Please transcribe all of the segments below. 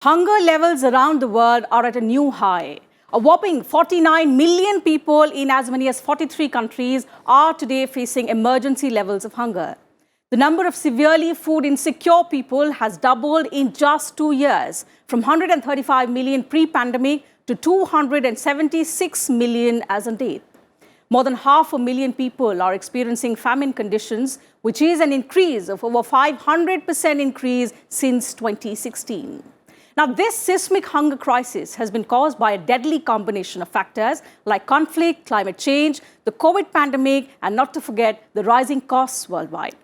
Hunger levels around the world are at a new high. A whopping 49 million people in as many as 43 countries are today facing emergency levels of hunger. The number of severely food insecure people has doubled in just 2 years, from 135 million pre-pandemic to 276 million as on date. More than 500,000 people are experiencing famine conditions, which is an increase of over 500% increase since 2016. Now, this seismic hunger crisis has been caused by a deadly combination of factors like conflict, climate change, the COVID pandemic, and not to forget the rising costs worldwide.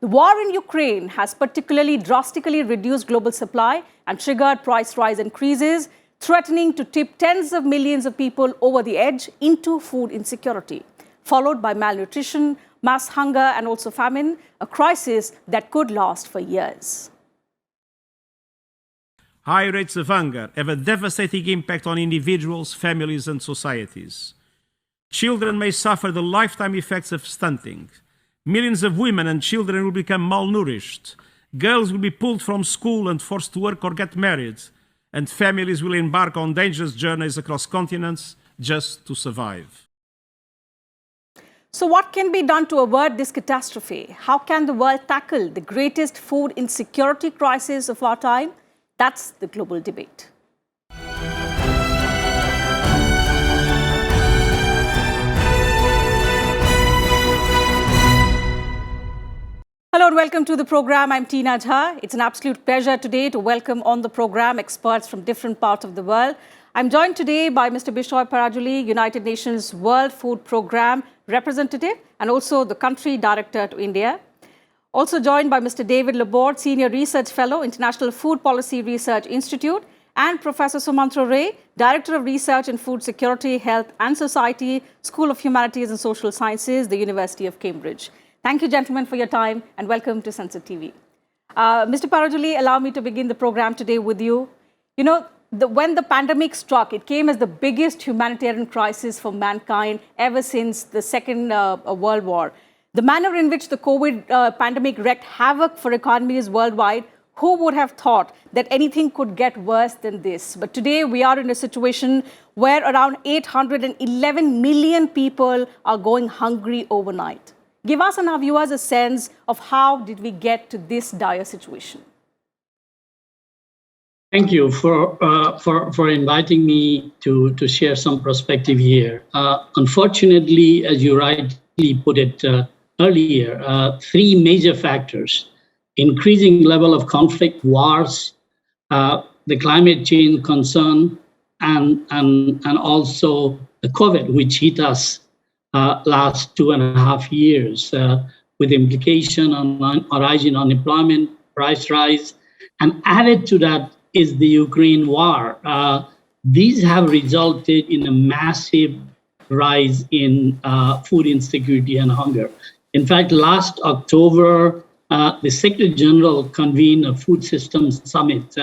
The war in Ukraine has particularly drastically reduced global supply and triggered price rise increases, threatening to tip tens of millions of people over the edge into food insecurity, followed by malnutrition, mass hunger, and also famine, a crisis that could last for years. High rates of hunger have a devastating impact on individuals, families, and societies. Children may suffer the lifetime effects of stunting. Millions of women and children will become malnourished. Girls will be pulled from school and forced to work or get married. And families will embark on dangerous journeys across continents just to survive. So what can be done to avert this catastrophe? How can the world tackle the greatest food insecurity crisis of our time? That's the global debate. Hello and welcome to the program. I'm Tina Jha. It's an absolute pleasure today to welcome on the program experts from different parts of the world. I'm joined today by Mr. Bishow Parajuli, United Nations World Food Programme representative and also the country director to India. Also joined by Mr. David Laborde, Senior Research Fellow, International Food Policy Research Institute, and Professor Sumantra Ray, Director of Research in Food Security, Health and Society, School of Humanities and Social Sciences, the University of Cambridge. Thank you, gentlemen, for your time and welcome to Sansad TV. Mr. Parajuli, allow me to begin the program today with you. You know, when the pandemic struck, it came as the biggest humanitarian crisis for mankind ever since the Second World War. The manner in which the COVID pandemic wreaked havoc for economies worldwide, who would have thought that anything could get worse than this? But today we are in a situation where around 811 million people are going hungry overnight. Give us and our viewers a sense of how did we get to this dire situation? Thank you for inviting me to share some perspective here. Unfortunately, as you rightly put it earlier, three major factors: increasing level of conflict, wars, the climate change concern, and also the COVID, which hit us last 2.5 years, with implication on rising unemployment, price rise, and added to that is the Ukraine war. These have resulted in a massive rise in food insecurity and hunger. In fact, last October, the Secretary General convened a food systems summit,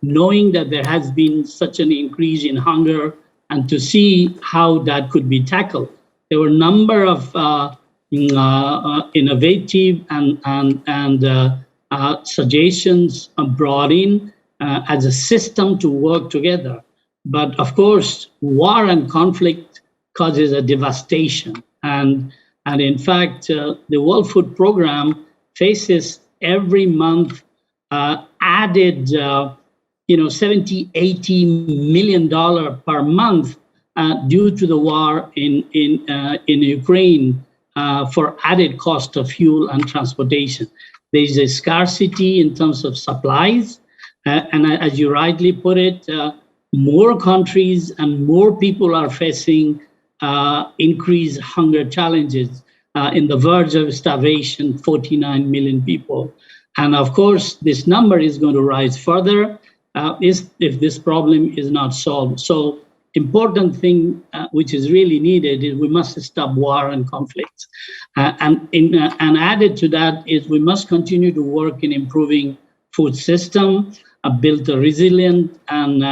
knowing that there has been such an increase in hunger and to see how that could be tackled. There were a number of innovative and suggestions brought in as a system to work together. But of course, war and conflict causes a devastation. And in fact, the World Food Programme faces every month added, $70-80 million per month due to the war in Ukraine for added cost of fuel and transportation. There is a scarcity in terms of supplies, and as you rightly put it, more countries and more people are facing increased hunger challenges, in the verge of starvation, 49 million people. And of course, this number is going to rise further if this problem is not solved. So important thing which is really needed is we must stop war and conflicts. And added to that is we must continue to work in improving food system, build a resilient and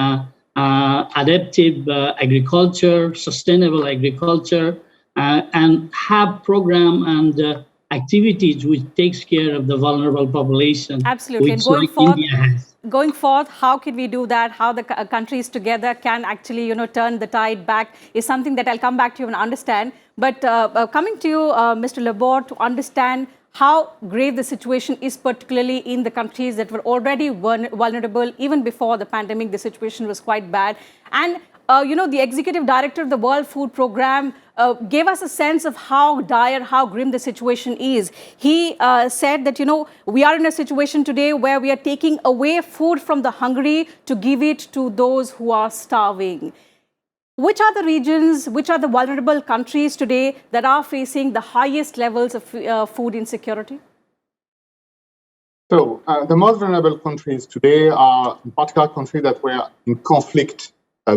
adaptive agriculture, sustainable agriculture, and have program and activities which takes care of the vulnerable population. Absolutely. Which India has. going forth, how can we do that? How the countries together can actually, turn the tide back is something that I'll come back to you and understand. But coming to you, Mr. Laborde, to understand how grave the situation is, particularly in the countries that were already vulnerable. Even before the pandemic, the situation was quite bad. And, the executive director of the World Food Programme gave us a sense of how dire, how grim the situation is. He said that, we are in a situation today where we are taking away food from the hungry to give it to those who are starving. Which are the regions, which are the vulnerable countries today that are facing the highest levels of food insecurity? So the most vulnerable countries today are in particular countries that were in conflict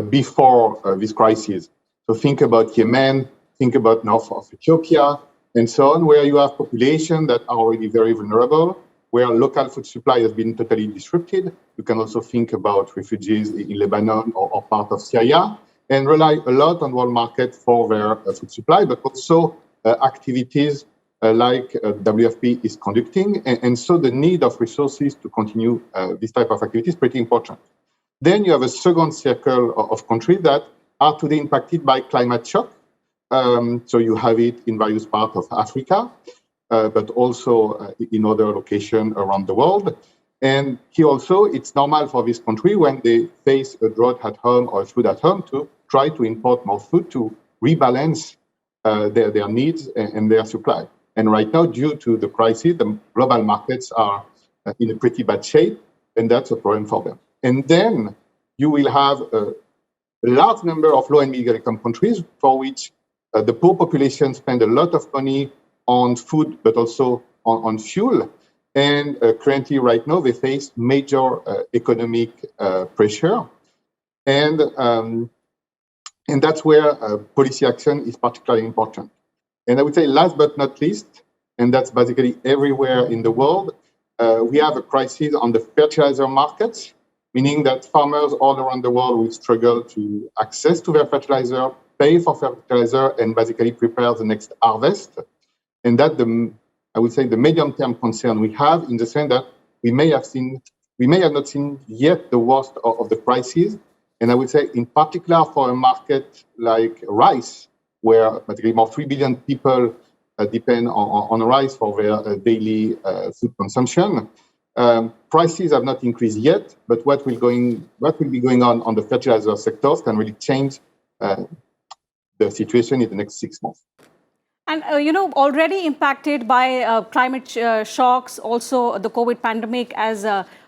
before this crisis. So think about Yemen, think about north of Ethiopia, and so on, where you have population that are already very vulnerable, where local food supply has been totally disrupted. You can also think about refugees in Lebanon or part of Syria, and rely a lot on world market for their food supply, but also activities like WFP is conducting. And so the need of resources to continue this type of activity is pretty important. Then you have a second circle of countries that are today impacted by climate shock. So you have it in various parts of Africa, but also in other locations around the world. And here also, it's normal for this country when they face a drought at home or food at home to try to import more food to rebalance their needs and their supply. And right now, due to the crisis, the global markets are in a pretty bad shape, and that's a problem for them. And then you will have a large number of low and middle income countries for which the poor population spend a lot of money on food, but also on fuel. And currently, right now, they face major economic pressure. And that's where policy action is particularly important. And I would say last but not least, and that's basically everywhere in the world, we have a crisis on the fertilizer markets, meaning that farmers all around the world will struggle to access to their fertilizer, pay for fertilizer, and basically prepare the next harvest. And that I would say the medium-term concern we have, in the sense that we may have not seen yet the worst of the crisis. And I would say, in particular, for a market like rice, where basically more 3 billion people depend on rice for their daily food consumption. Prices have not increased yet, but what will be going on the fertilizer sectors can really change the situation in the next 6 months. And, already impacted by climate shocks, also the COVID pandemic, as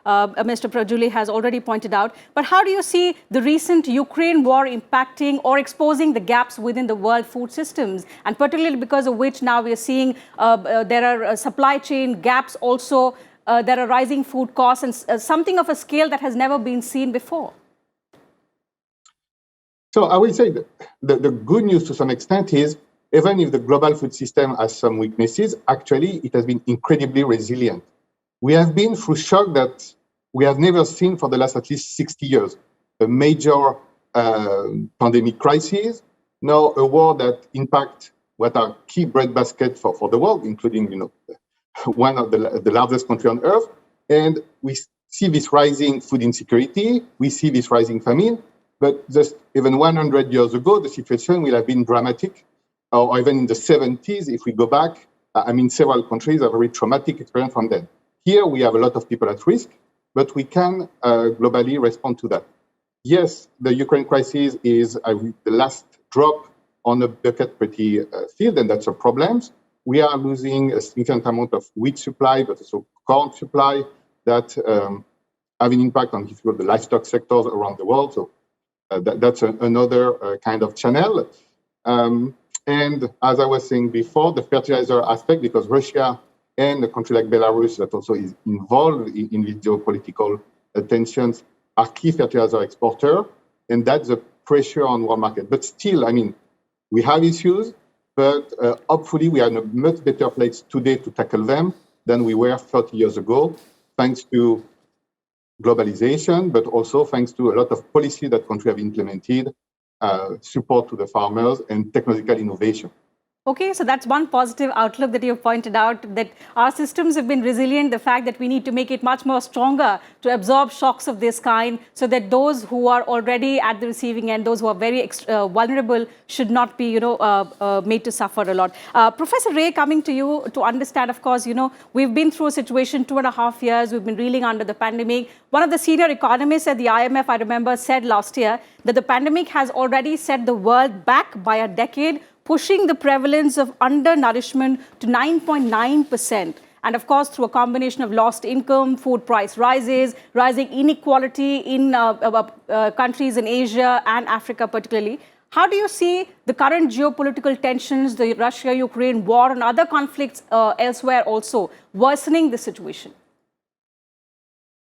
Mr. Parajuli has already pointed out. But how do you see the recent Ukraine war impacting or exposing the gaps within the world food systems? And particularly because of which now we are seeing there are supply chain gaps also, there are rising food costs, and something of a scale that has never been seen before. So I will say that the good news to some extent is, even if the global food system has some weaknesses, actually it has been incredibly resilient. We have been through shock that we have never seen for the last at least 60 years. A major pandemic crisis, now a war that impacts what are key breadbasket for the world, including one of the largest country on earth. And we see this rising food insecurity, we see this rising famine, but just even 100 years ago, the situation will have been dramatic. Or even in the 70s, if we go back, several countries have a very traumatic experience from them. Here, we have a lot of people at risk, but we can globally respond to that. Yes, the Ukraine crisis is the last drop on a bucket pretty filled, and that's a problem. We are losing a significant amount of wheat supply, but also corn supply that have an impact on the livestock sectors around the world. So that's another kind of channel. And as I was saying before, the fertilizer aspect, because Russia and a country like Belarus that also is involved in these geopolitical tensions are key fertilizer exporter, and that's the pressure on world market. But still, we have issues, but hopefully we are in a much better place today to tackle them than we were 30 years ago, thanks to globalization, but also thanks to a lot of policy that countries have implemented, support to the farmers, and technological innovation. Okay, so that's one positive outlook that you've pointed out, that our systems have been resilient, the fact that we need to make it much more stronger to absorb shocks of this kind, so that those who are already at the receiving end, those who are very vulnerable, should not be, made to suffer a lot. Professor Ray, coming to you to understand, of course, we've been through a situation 2.5 years, we've been reeling under the pandemic. One of the senior economists at the IMF, I remember, said last year that the pandemic has already set the world back by a decade, pushing the prevalence of undernourishment to 9.9%. And of course, through a combination of lost income, food price rises, rising inequality in countries in Asia and Africa particularly. How do you see the current geopolitical tensions, the Russia-Ukraine war and other conflicts elsewhere also worsening the situation?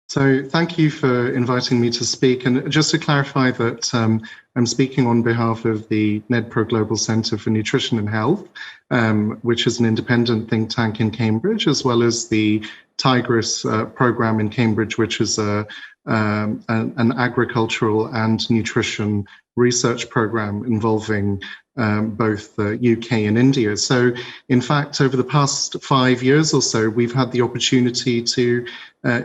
So thank you for inviting me to speak. And just to clarify that I'm speaking on behalf of the NEDPRO Global Centre for Nutrition and Health, which is an independent think tank in Cambridge, as well as the Tigris programme in Cambridge, which is an agricultural and nutrition research programme involving both the UK and India. So in fact, over the past 5 years or so, we've had the opportunity to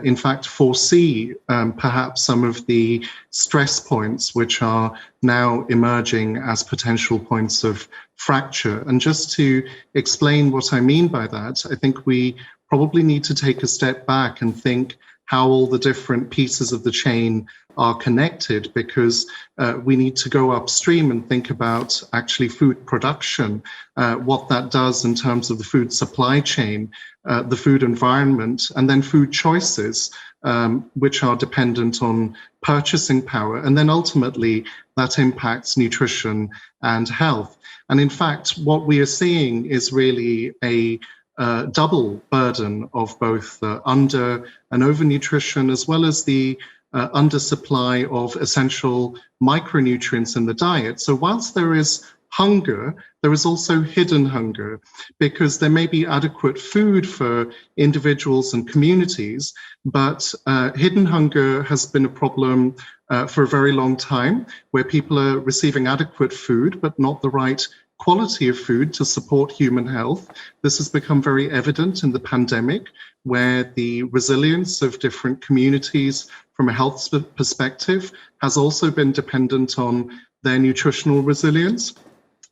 in fact foresee perhaps some of the stress points which are now emerging as potential points of fracture. And just to explain what I mean by that, I think we probably need to take a step back and think how all the different pieces of the chain are connected, because we need to go upstream and think about actually food production, what that does in terms of the food supply chain, the food environment, and then food choices, which are dependent on purchasing power. And then ultimately that impacts nutrition and health. And in fact, what we are seeing is really a double burden of both under and overnutrition, as well as the undersupply of essential micronutrients in the diet. So whilst there is hunger, there is also hidden hunger, because there may be adequate food for individuals and communities, but hidden hunger has been a problem for a very long time, where people are receiving adequate food, but not the right quality of food to support human health. This has become very evident in the pandemic, where the resilience of different communities from a health perspective has also been dependent on their nutritional resilience.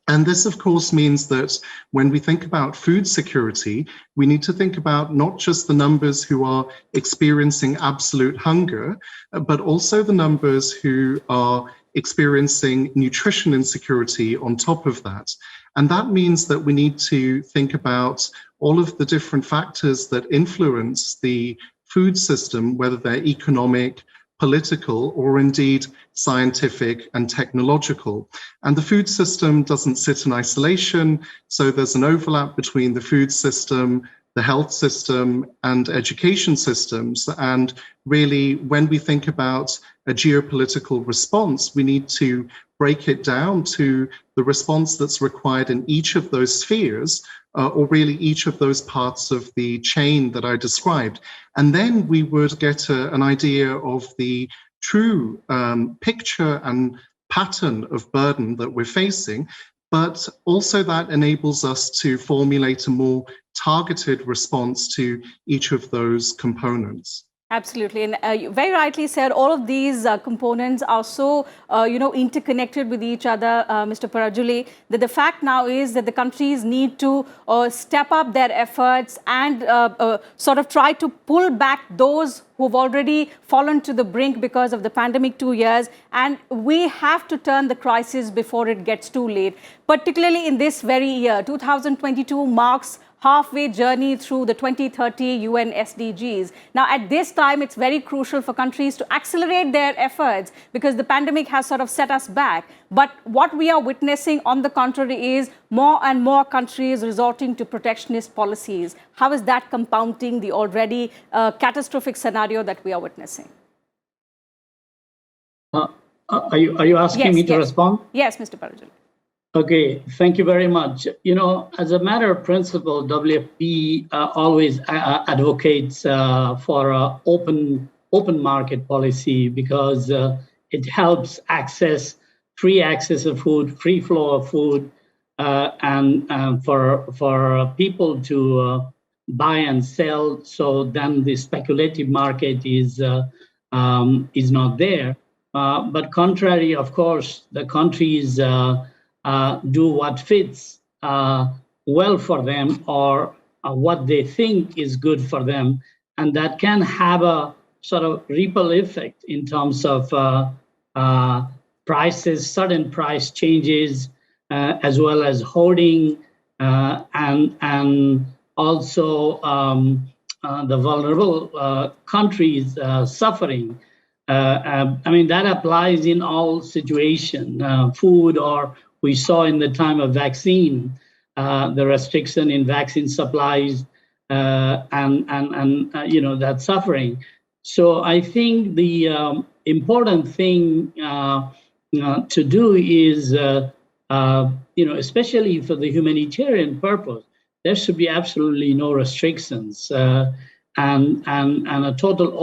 And this, of course, means that when we think about food security, we need to think about not just the numbers who are experiencing absolute hunger, but also the numbers who are experiencing nutrition insecurity on top of that. And that means that we need to think about all of the different factors that influence the food system, whether they're economic, political, or indeed scientific and technological. And the food system doesn't sit in isolation, so there's an overlap between the food system, the health system, and education systems. And really, when we think about a geopolitical response, we need to break it down to the response that's required in each of those spheres, or really each of those parts of the chain that I described. And then we would get an idea of the true picture and pattern of burden that we're facing, but also that enables us to formulate a more targeted response to each of those components. Absolutely. And you very rightly said, all of these components are so, interconnected with each other, Mr. Parajuli, that the fact now is that the countries need to step up their efforts and sort of try to pull back those who've already fallen to the brink because of the pandemic 2 years. And we have to turn the crisis before it gets too late, particularly in this very year. 2022 marks halfway journey through the 2030 UN SDGs. Now, at this time, it's very crucial for countries to accelerate their efforts because the pandemic has sort of set us back. But what we are witnessing, on the contrary, is more and more countries resorting to protectionist policies. How is that compounding the already catastrophic scenario that we are witnessing? Are you asking me to respond? Yes, Mr. Parajuli. Okay, thank you very much. As a matter of principle, WFP always advocates for open market policy because it helps free access of food, free flow of food, and for people to buy and sell. So then the speculative market is not there. But contrary, of course, the countries do what fits well for them, or what they think is good for them, and that can have a sort of ripple effect in terms of prices, sudden price changes, as well as hoarding, and also the vulnerable countries suffering. I mean, that applies in all situations, food, or we saw in the time of vaccine, the restriction in vaccine supplies, and that suffering. So I think the important thing to do is, especially for the humanitarian purpose, there should be absolutely no restrictions, and a total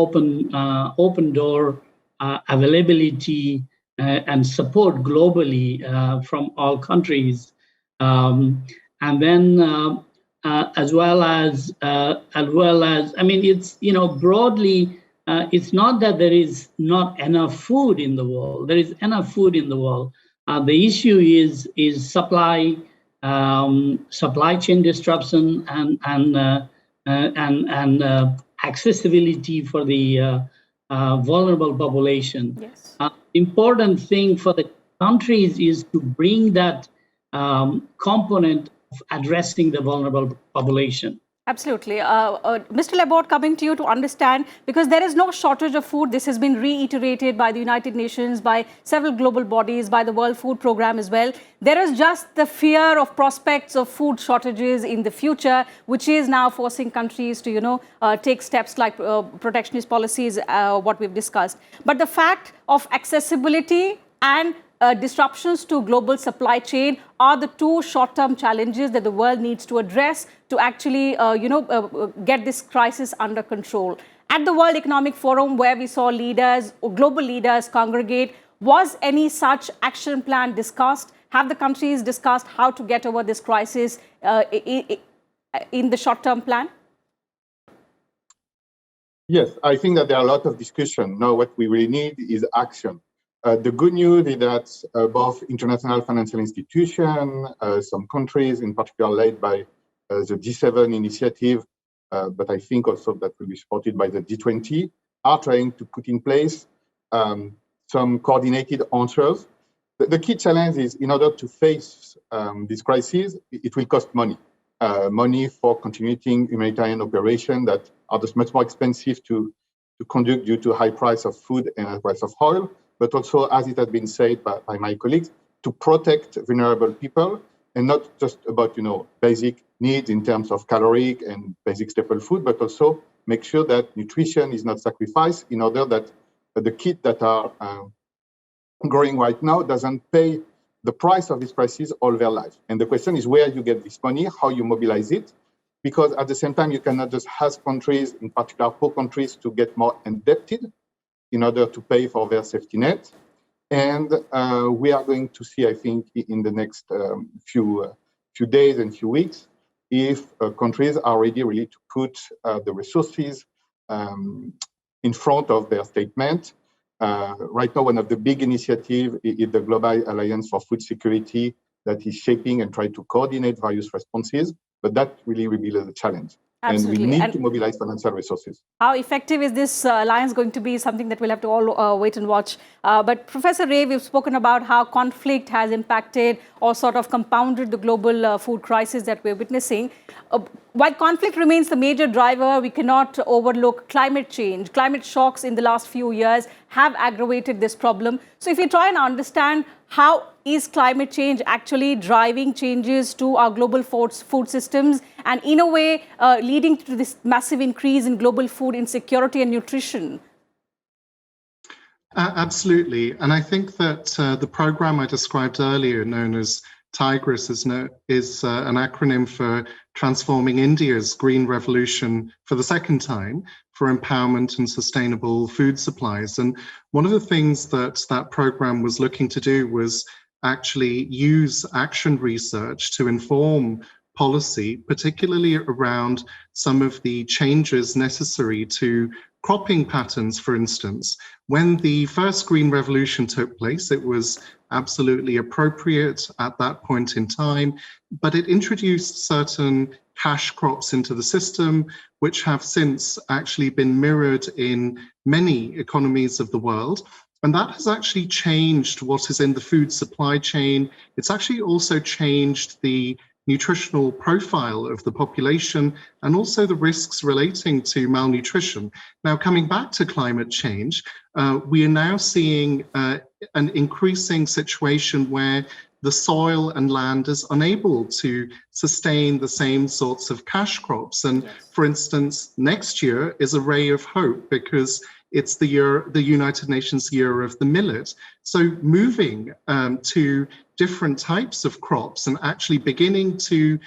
open door availability and support globally from all countries, and then as well as I mean, it's broadly. It's not that there is not enough food in the world. There is enough food in the world. The issue is supply chain disruption and accessibility for the vulnerable population. Yes. Important thing for the countries is to bring that component of addressing the vulnerable population. Absolutely. Mr. Laborde, coming to you to understand, because there is no shortage of food. This has been reiterated by the United Nations, by several global bodies, by the World Food Programme as well. There is just the fear of prospects of food shortages in the future, which is now forcing countries to, take steps like protectionist policies, what we've discussed. But the fact of accessibility and disruptions to global supply chain are the two short-term challenges that the world needs to address to actually, get this crisis under control. At the World Economic Forum, where we saw leaders, global leaders congregate, was any such action plan discussed? Have the countries discussed how to get over this crisis in the short-term plan? Yes, I think that there are a lot of discussion. Now, what we really need is action. The good news is that both international financial institutions, some countries, in particular led by the G7 initiative, but I think also that will be supported by the G20, are trying to put in place some coordinated answers. The key challenge is, in order to face this crisis, it will cost money. Money for continuing humanitarian operations that are just much more expensive to conduct due to high price of food and high price of oil, but also, as it has been said by my colleagues, to protect vulnerable people, and not just about basic needs in terms of caloric and basic staple food, but also make sure that nutrition is not sacrificed in order that the kids that are growing right now doesn't pay the price of this crisis all their life. And the question is where you get this money, how you mobilize it, because at the same time you cannot just ask countries, in particular poor countries, to get more indebted in order to pay for their safety net. And we are going to see, I think, in the next few days and few weeks, if countries are ready really to put the resources in front of their statement. Right now, one of the big initiatives is the Global Alliance for Food Security that is shaping and trying to coordinate various responses, but that really reveals the challenge. Absolutely. And we need to mobilize financial resources. How effective is this alliance going to be? Something that we'll have to all wait and watch. But Professor Ray, we've spoken about how conflict has impacted or sort of compounded the global food crisis that we're witnessing. While conflict remains the major driver, we cannot overlook climate change. Climate shocks in the last few years have aggravated this problem. So if you try and understand how is climate change actually driving changes to our global food systems and in a way leading to this massive increase in global food insecurity and nutrition? Absolutely. And I think that the program I described earlier, known as TIGRIS, is an acronym for Transforming India's Green Revolution for the second time for empowerment and sustainable food supplies. And one of the things that program was looking to do was actually use action research to inform policy, particularly around some of the changes necessary to cropping patterns, for instance. When the first Green Revolution took place, it was absolutely appropriate at that point in time, but it introduced certain cash crops into the system, which have since actually been mirrored in many economies of the world. And that has actually changed what is in the food supply chain. It's actually also changed the nutritional profile of the population and also the risks relating to malnutrition. Now, coming back to climate change, we are now seeing an increasing situation where the soil and land is unable to sustain the same sorts of cash crops. And for instance, next year is a ray of hope because it's the United Nations Year of the Millet. So moving to different types of crops and actually beginning to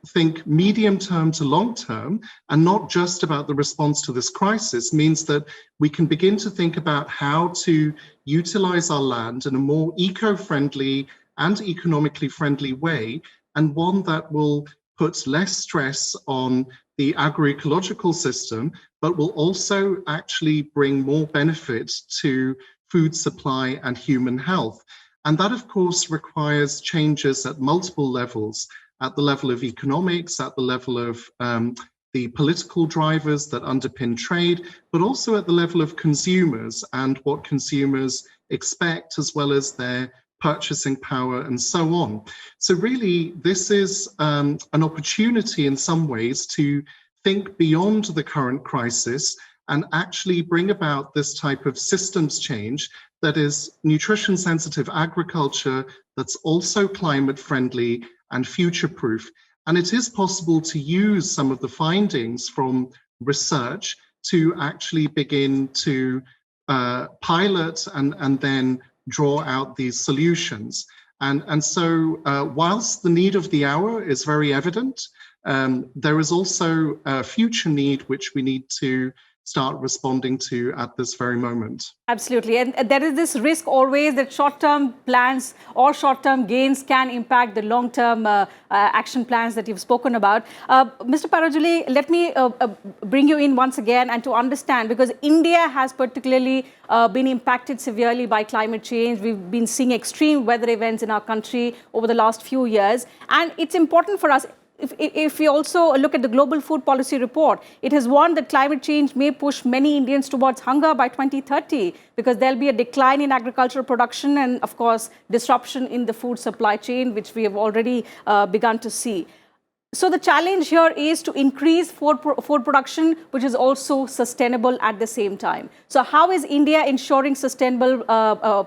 think medium term to long term and not just about the response to this crisis means that we can begin to think about how to utilize our land in a more eco-friendly and economically friendly way, and one that will put less stress on the agroecological system, but will also actually bring more benefit to food supply and human health. And that, of course, requires changes at multiple levels, at the level of economics, at the level of the political drivers that underpin trade, but also at the level of consumers and what consumers expect, as well as their purchasing power and so on. So really, this is an opportunity in some ways to think beyond the current crisis and actually bring about this type of systems change that is nutrition sensitive agriculture that's also climate friendly and future proof. And it is possible to use some of the findings from research to actually begin to pilot and then draw out these solutions. And so whilst the need of the hour is very evident, there is also a future need which we need to start responding to at this very moment. Absolutely. And there is this risk always that short-term plans or short-term gains can impact the long-term action plans that you've spoken about. Mr. Parajuli, let me bring you in once again and to understand, because India has particularly been impacted severely by climate change. We've been seeing extreme weather events in our country over the last few years. And it's important for us, if we also look at the Global Food Policy report, it has warned that climate change may push many Indians towards hunger by 2030 because there'll be a decline in agricultural production and, of course, disruption in the food supply chain, which we have already begun to see. So the challenge here is to increase food production, which is also sustainable at the same time. So how is India ensuring sustainable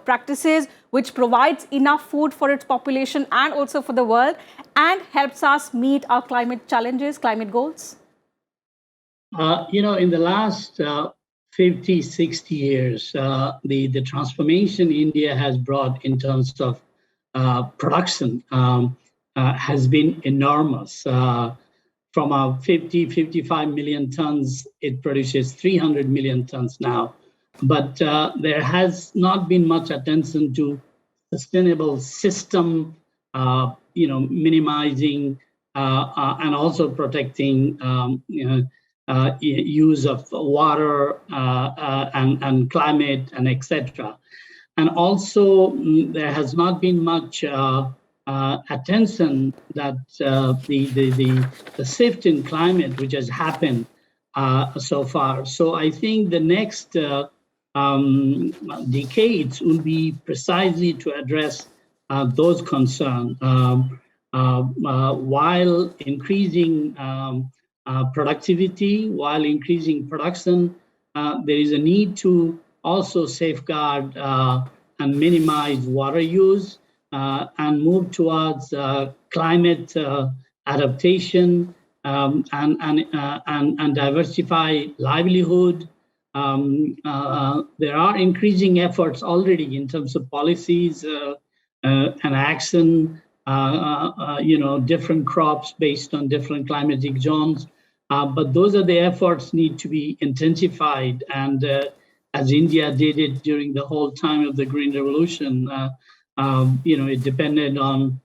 practices which provides enough food for its population and also for the world and helps us meet our climate challenges, climate goals? In the last 50, 60 years, the transformation India has brought in terms of production has been enormous. From our 55 million tons, it produces 300 million tons now. But there has not been much attention to sustainable system, minimizing and also protecting use of water and climate and etc. And also there has not been much attention that the shift in climate which has happened so far. So I think the next decades will be precisely to address those concerns while increasing productivity, while increasing production. There is a need to also safeguard and minimize water use and move towards climate adaptation and diversify livelihood. There are increasing efforts already in terms of policies and action, different crops based on different climatic zones. But those are the efforts need to be intensified. And as India did it during the whole time of the Green Revolution, it depended on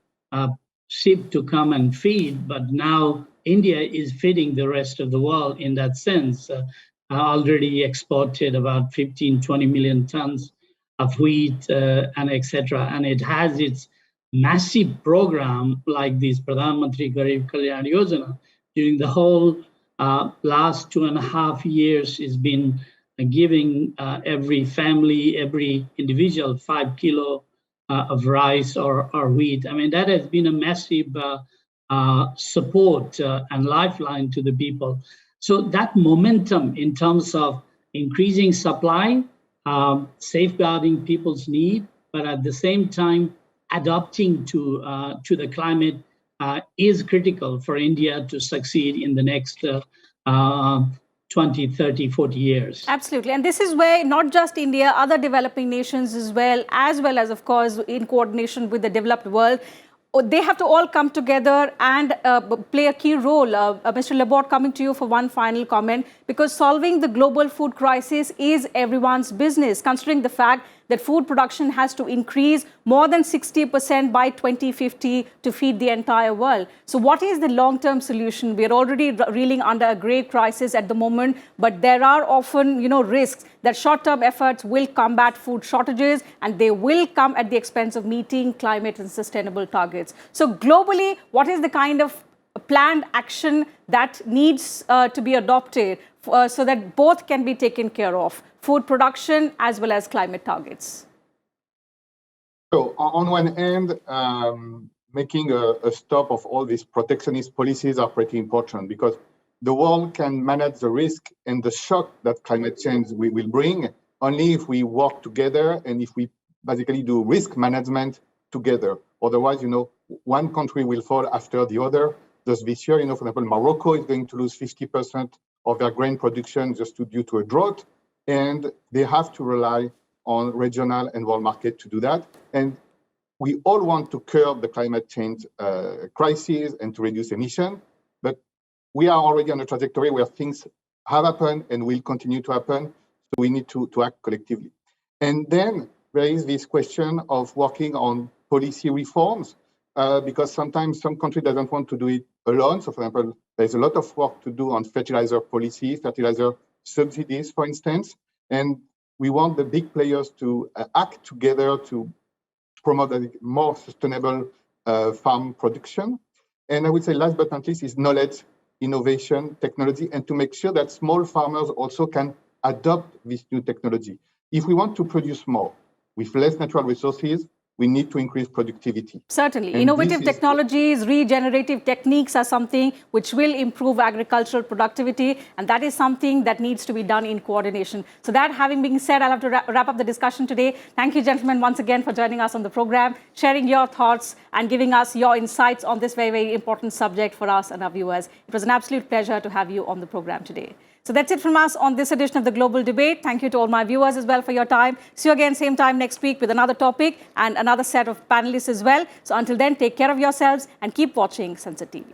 sheep to come and feed, but now India is feeding the rest of the world in that sense. Already exported about 15, 20 million tons of wheat and etc. And it has its massive program like this Pradhan Mantri Garib Kalyan Yojana during the whole last 2.5 years has been giving every family, every individual 5 kilo of rice or wheat. I mean, that has been a massive support and lifeline to the people. So that momentum in terms of increasing supply, safeguarding people's need, but at the same time adapting to the climate is critical for India to succeed in the next 20, 30, 40 years. Absolutely. And this is where not just India, other developing nations as well as, of course, in coordination with the developed world, they have to all come together and play a key role. Mr. Laborde, coming to you for one final comment, because solving the global food crisis is everyone's business, considering the fact that food production has to increase more than 60% by 2050 to feed the entire world. So what is the long-term solution? We are already reeling under a great crisis at the moment, but there are often, risks that short-term efforts will combat food shortages and they will come at the expense of meeting climate and sustainable targets. So globally, what is the kind of planned action that needs to be adopted so that both can be taken care of, food production as well as climate targets? So on one hand, making a stop of all these protectionist policies are pretty important because the world can manage the risk and the shock that climate change will bring only if we work together and if we basically do risk management together. Otherwise, one country will fall after the other. Just this year, for example, Morocco is going to lose 50% of their grain production just due to a drought, and they have to rely on regional and world market to do that. And we all want to curb the climate change crisis and to reduce emission, but we are already on a trajectory where things have happened and will continue to happen, so we need to act collectively. And then there is this question of working on policy reforms, because sometimes some country doesn't want to do it alone. So, for example, there's a lot of work to do on fertilizer policy, fertilizer subsidies, for instance, and we want the big players to act together to promote a more sustainable farm production. And I would say last but not least is knowledge, innovation, technology, and to make sure that small farmers also can adopt this new technology. If we want to produce more with less natural resources, we need to increase productivity. Certainly. And innovative technologies, regenerative techniques are something which will improve agricultural productivity, and that is something that needs to be done in coordination. So that having been said, I'll have to wrap up the discussion today. Thank you, gentlemen, once again for joining us on the program, sharing your thoughts and giving us your insights on this very, very important subject for us and our viewers. It was an absolute pleasure to have you on the program today. So that's it from us on this edition of the Global Debate. Thank you to all my viewers as well for your time. See you again same time next week with another topic and another set of panelists as well. So until then, take care of yourselves and keep watching Sansad TV.